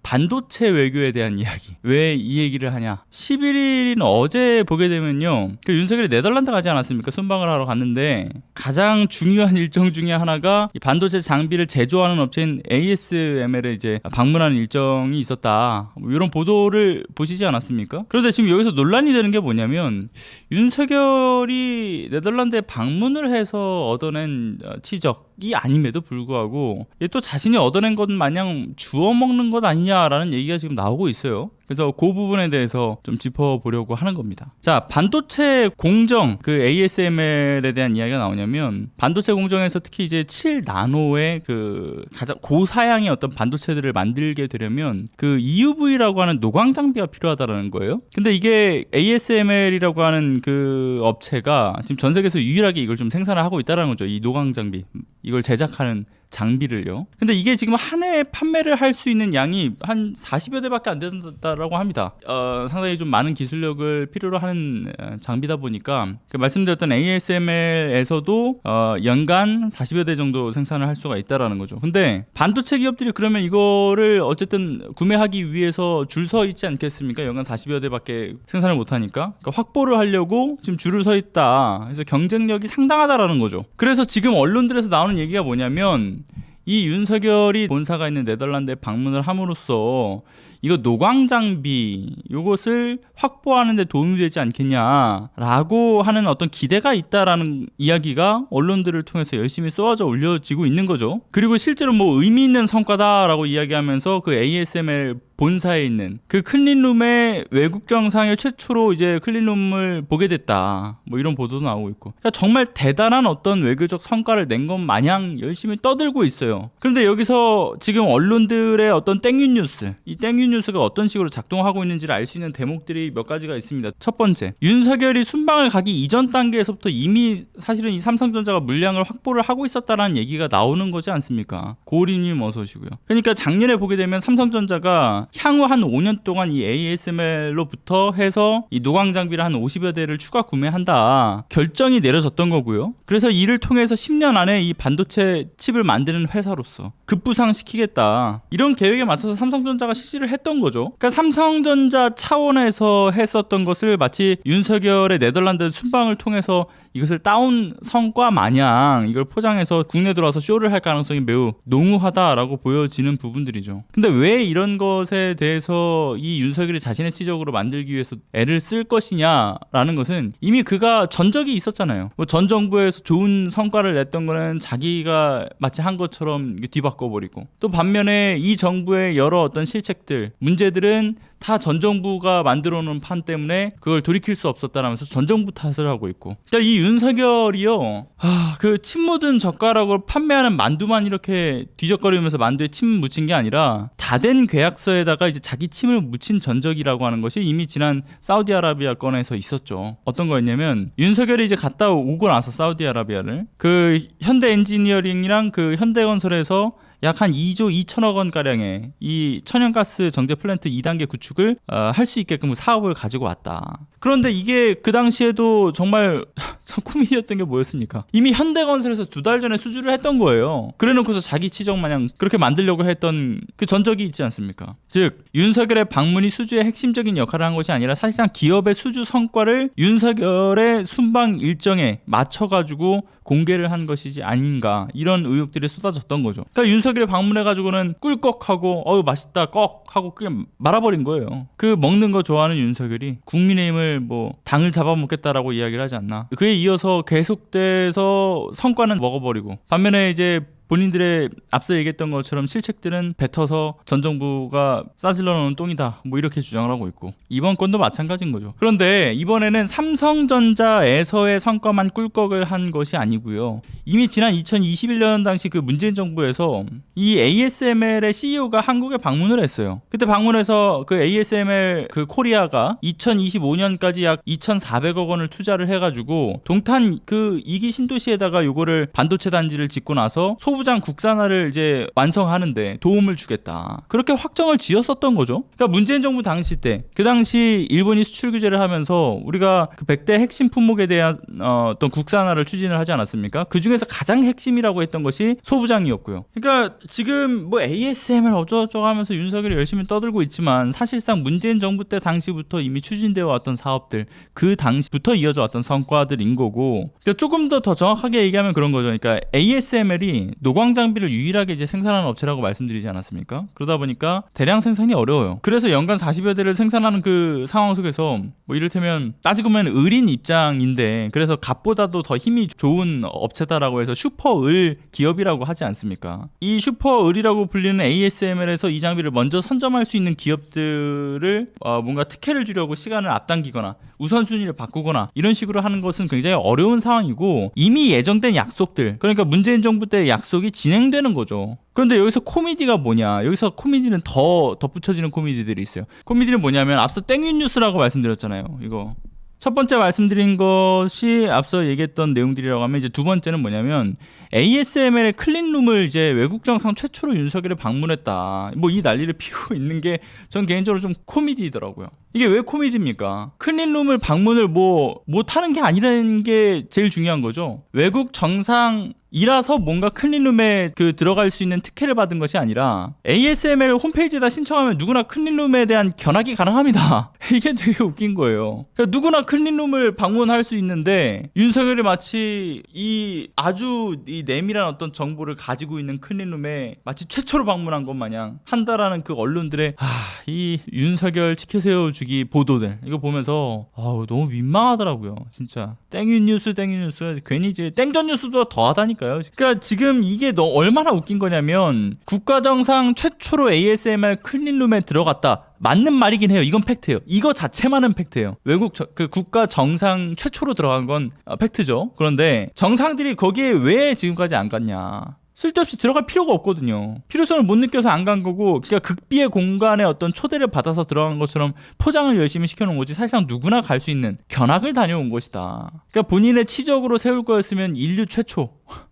반도체 외교에 대한 이야기. 왜 이 얘기를 하냐? 11일인 어제 보게 되면요, 그 윤석열이 네덜란드 가지 않았습니까? 순방을 하러 갔는데 가장 중요한 일정 중에 하나가 이 반도체 장비를 제조하는 업체인 ASML에 이제 방문하는 일정이 있었다, 뭐 이런 보도를 보시지 않았습니까? 그런데 지금 여기서 논란이 되는 게 뭐냐면, 윤석열이 네덜란드에 방문을 해서 얻어낸 치적이 아님에도 불구하고 또 자신이 얻어낸 것 마냥 주워 먹는 것 아니냐라는 얘기가 지금 나오고 있어요. 그래서 그 부분에 대해서 좀 짚어보려고 하는 겁니다. 자, 반도체 공정, 그 ASML에 대한 이야기가 나오냐면, 반도체 공정에서 특히 이제 7나노의 그 가장 고사양의 어떤 반도체들을 만들게 되려면 그 EUV라고 하는 노광 장비가 필요하다라는 거예요. 근데 이게 ASML이라고 하는 그 업체가 지금 전 세계에서 유일하게 이걸 좀 생산을 하고 있다는 거죠. 이 노광 장비, 이걸 제작하는 장비를요. 근데 이게 지금 한 해에 판매를 할 수 있는 양이 한 40여 대밖에 안 된다라고 합니다. 상당히 좀 많은 기술력을 필요로 하는 장비다 보니까 그 말씀드렸던 ASML에서도 연간 40여 대 정도 생산을 할 수가 있다라는 거죠. 근데 반도체 기업들이 그러면 이거를 어쨌든 구매하기 위해서 줄 서 있지 않겠습니까? 연간 40여 대밖에 생산을 못 하니까. 그러니까 확보를 하려고 지금 줄을 서 있다. 그래서 경쟁력이 상당하다라는 거죠. 그래서 지금 언론들에서 나오는 얘기가 뭐냐면, 이 윤석열이 본사가 있는 네덜란드에 방문을 함으로써 이거 노광 장비 이것을 확보하는 데 도움이 되지 않겠냐라고 하는 어떤 기대가 있다라는 이야기가 언론들을 통해서 열심히 쏘아져 올려지고 있는 거죠. 그리고 실제로 뭐 의미 있는 성과다라고 이야기하면서 그 ASML 본사에 있는 그 클린룸의 외국 정상에 최초로 이제 클린룸을 보게 됐다, 뭐 이런 보도도 나오고 있고, 그러니까 정말 대단한 어떤 외교적 성과를 낸 것 마냥 열심히 떠들고 있어요. 그런데 여기서 지금 언론들의 어떤 땡윤 뉴스, 이 땡윤 뉴스가 어떤 식으로 작동하고 있는지를 알 수 있는 대목들이 몇 가지가 있습니다. 첫 번째, 윤석열이 순방을 가기 이전 단계에서부터 이미 사실은 이 삼성전자가 물량을 확보를 하고 있었다라는 얘기가 나오는 거지 않습니까? 고리님 어서 오시고요. 그러니까 작년에 보게 되면 삼성전자가 향후 한 5년 동안 이 ASML로부터 해서 이 노광 장비를 한 50여 대를 추가 구매한다 결정이 내려졌던 거고요. 그래서 이를 통해서 10년 안에 이 반도체 칩을 만드는 회사로서 급부상시키겠다, 이런 계획에 맞춰서 삼성전자가 실시를 했던 거죠. 그러니까 삼성전자 차원에서 했었던 것을 마치 윤석열의 네덜란드 순방을 통해서 이것을 따온 성과 마냥 이걸 포장해서 국내 들어와서 쇼를 할 가능성이 매우 농후하다라고 보여지는 부분들이죠. 근데 왜 이런 것에 대해서 이 윤석열이 자신의 치적으로 만들기 위해서 애를 쓸 것이냐라는 것은 이미 그가 전적이 있었잖아요. 뭐 전 정부에서 좋은 성과를 냈던 거는 자기가 마치 한 것처럼 뒤바꿔버리고, 또 반면에 이 정부의 여러 어떤 실책들, 문제들은 다 전 정부가 만들어 놓은 판 때문에 그걸 돌이킬 수 없었다라면서 전 정부 탓을 하고 있고, 그러니까 이 윤석열이요, 그 침 묻은 젓가락으로 판매하는 만두만 이렇게 뒤적거리면서 만두에 침 묻힌 게 아니라 다 된 계약서에다가 이제 자기 침을 묻힌 전적이라고 하는 것이 이미 지난 사우디아라비아 건에서 있었죠. 어떤 거였냐면, 윤석열이 이제 갔다 오고 나서 사우디아라비아를 그 현대 엔지니어링이랑 그 현대건설에서 약 한 2조 2천억 원 가량의 이 천연가스 정제 플랜트 2단계 구축을 할 수 있게끔 사업을 가지고 왔다. 그런데 이게 그 당시에도 정말 코미디였던 게 뭐였습니까? 이미 현대건설에서 2달 전에 수주를 했던 거예요. 그래놓고서 자기 치적 마냥 그렇게 만들려고 했던 그 전적이 있지 않습니까? 즉, 윤석열의 방문이 수주의 핵심적인 역할을 한 것이 아니라 사실상 기업의 수주 성과를 윤석열의 순방 일정에 맞춰가지고 공개를 한 것이지 아닌가, 이런 의혹들이 쏟아졌던 거죠. 그러니까 윤석열이 방문해가지고는 꿀꺽하고 맛있다 꺽 하고 그냥 말아버린 거예요. 그 먹는 거 좋아하는 윤석열이 국민의힘을 뭐 당을 잡아먹겠다라고 이야기를 하지 않나. 그에 이어서 계속돼서 성과는 먹어버리고, 반면에 이제 본인들의 앞서 얘기했던 것처럼 실책들은 뱉어서 전 정부가 싸질러 놓은 똥이다, 뭐 이렇게 주장을 하고 있고, 이번 건도 마찬가지인 거죠. 그런데 이번에는 삼성전자에서의 성과만 꿀꺽을 한 것이 아니고요, 이미 지난 2021년 당시 그 문재인 정부에서 이 ASML의 CEO가 한국에 방문을 했어요. 그때 방문해서 그 ASML 그 코리아가 2025년까지 약 2,400억 원을 투자를 해가지고 동탄 그 2기 신도시에다가 요거를 반도체 단지를 짓고 나서 소부장 국산화를 이제 완성하는데 도움을 주겠다. 그렇게 확정을 지었었던 거죠. 그러니까 문재인 정부 당시 때, 그 당시 일본이 수출 규제를 하면서 우리가 그 100대 핵심 품목에 대한 어떤 국산화를 추진을 하지 않았습니까? 그 중에서 가장 핵심이라고 했던 것이 소부장이었고요. 그러니까 지금 뭐 ASMR 어쩌고저쩌고 하면서 윤석열이 열심히 떠들고 있지만 사실상 문재인 정부 때 당시부터 이미 추진되어 왔던 사업들, 그 당시부터 이어져 왔던 성과들인 거고, 그러니까 조금 더 정확하게 얘기하면 그런 거죠. 그러니까 ASML이 노광 장비를 유일하게 이제 생산하는 업체라고 말씀드리지 않았습니까? 그러다 보니까 대량 생산이 어려워요. 그래서 연간 40여 대를 생산하는 그 상황 속에서 뭐 이를테면 따지고 보면 을인 입장인데, 그래서 값보다도 더 힘이 좋은 업체다라고 해서 슈퍼을 기업이라고 하지 않습니까? 이 슈퍼을이라고 불리는 ASML에서 이 장비를 먼저 선점할 수 있는 기업들을 뭔가 특혜를 주려고 시간을 앞당기거나 우선순위를 바꾸거나 이런 식으로 하는 것은 굉장히 어려운 상황이고, 이미 예정된 약속들, 그러니까 문재인 정부 때 약속이 진행되는 거죠. 그런데 여기서 코미디가 뭐냐, 여기서 코미디는 더 덧붙여지는 코미디들이 있어요. 코미디는 뭐냐면 앞서 땡윤 뉴스라고 말씀드렸잖아요. 이거 첫 번째 말씀드린 것이 앞서 얘기했던 내용들이라고 하면, 이제 두 번째는 뭐냐면 ASML의 클린룸을 이제 외국 정상 최초로 윤석열이 방문했다. 뭐 이 난리를 피우고 있는 게 전 개인적으로 좀 코미디더라고요. 이게 왜 코미디입니까? 클린룸을 방문을 뭐 못하는 게 아니라는 게 제일 중요한 거죠. 외국 정상이라서 뭔가 클린룸에 그 들어갈 수 있는 특혜를 받은 것이 아니라 ASML 홈페이지에다 신청하면 누구나 클린룸에 대한 견학이 가능합니다. 이게 되게 웃긴 거예요. 그러니까 누구나 클린룸을 방문할 수 있는데 윤석열이 마치 이 아주 이 내밀한 어떤 정보를 가지고 있는 클린룸에 마치 최초로 방문한 것 마냥 한다라는 그 언론들의 이 윤석열 지켜세워 주기 보도들, 이거 보면서 너무 민망하더라고요. 진짜 땡윤 뉴스 괜히 이제 땡전 뉴스도 더하다니까요. 그러니까 지금 이게 얼마나 웃긴 거냐면, 국가정상 최초로 ASMR 클린룸에 들어갔다, 맞는 말이긴 해요. 이건 팩트예요. 이거 자체만은 팩트예요. 외국 그 국가 정상 최초로 들어간 건 팩트죠. 그런데 정상들이 거기에 왜 지금까지 안 갔냐? 쓸데없이 들어갈 필요가 없거든요. 필요성을 못 느껴서 안 간 거고, 그러니까 극비의 공간에 어떤 초대를 받아서 들어간 것처럼 포장을 열심히 시켜놓은 거지, 사실상 누구나 갈 수 있는 견학을 다녀온 것이다. 그러니까 본인의 치적으로 세울 거였으면 인류 최초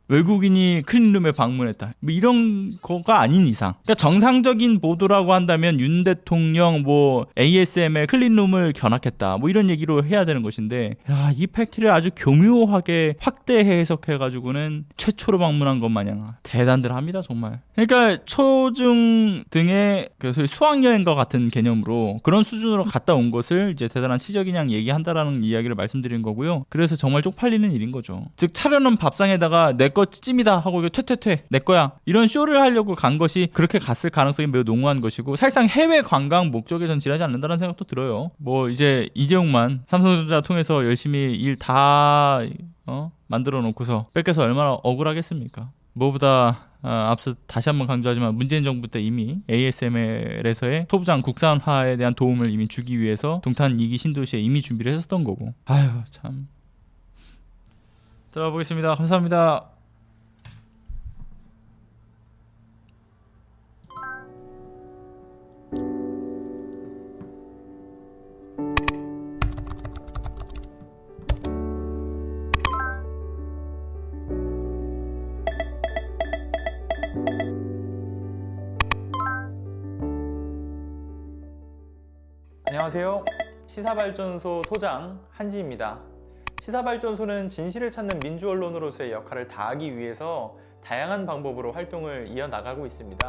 외국인이 클린룸에 방문했다, 뭐 이런 거가 아닌 이상, 그러니까 정상적인 보도라고 한다면 윤 대통령 뭐 ASML 클린룸을 견학했다, 뭐 이런 얘기로 해야 되는 것인데, 이 팩트를 아주 교묘하게 확대 해석해가지고는 최초로 방문한 것 마냥 대단들 합니다, 정말. 그러니까 초중 등의 그 소위 수학여행과 같은 개념으로 그런 수준으로 갔다 온 것을 이제 대단한 치적이냥 얘기한다라는 이야기를 말씀드린 거고요. 그래서 정말 쪽팔리는 일인 거죠. 즉 차려놓은 밥상에다가 내 거 찜이다 하고 이거 퇴퇴퇴 내 거야, 이런 쇼를 하려고 간 것이, 그렇게 갔을 가능성이 매우 농후한 것이고, 사실상 해외 관광 목적에 전 지나지 않는다는 생각도 들어요. 뭐 이제 이재용만 삼성전자 통해서 열심히 일 다 만들어 놓고서 뺏겨서 얼마나 억울하겠습니까? 무엇보다 앞서 다시 한번 강조하지만 문재인 정부 때 이미 ASML에서의 소부장 국산화에 대한 도움을 이미 주기 위해서 동탄 2기 신도시에 이미 준비를 했었던 거고. 참. 들어가 보겠습니다. 감사합니다. 안녕하세요. 시사발전소 소장 한지입니다. 시사발전소는 진실을 찾는 민주언론으로서의 역할을 다하기 위해서 다양한 방법으로 활동을 이어나가고 있습니다.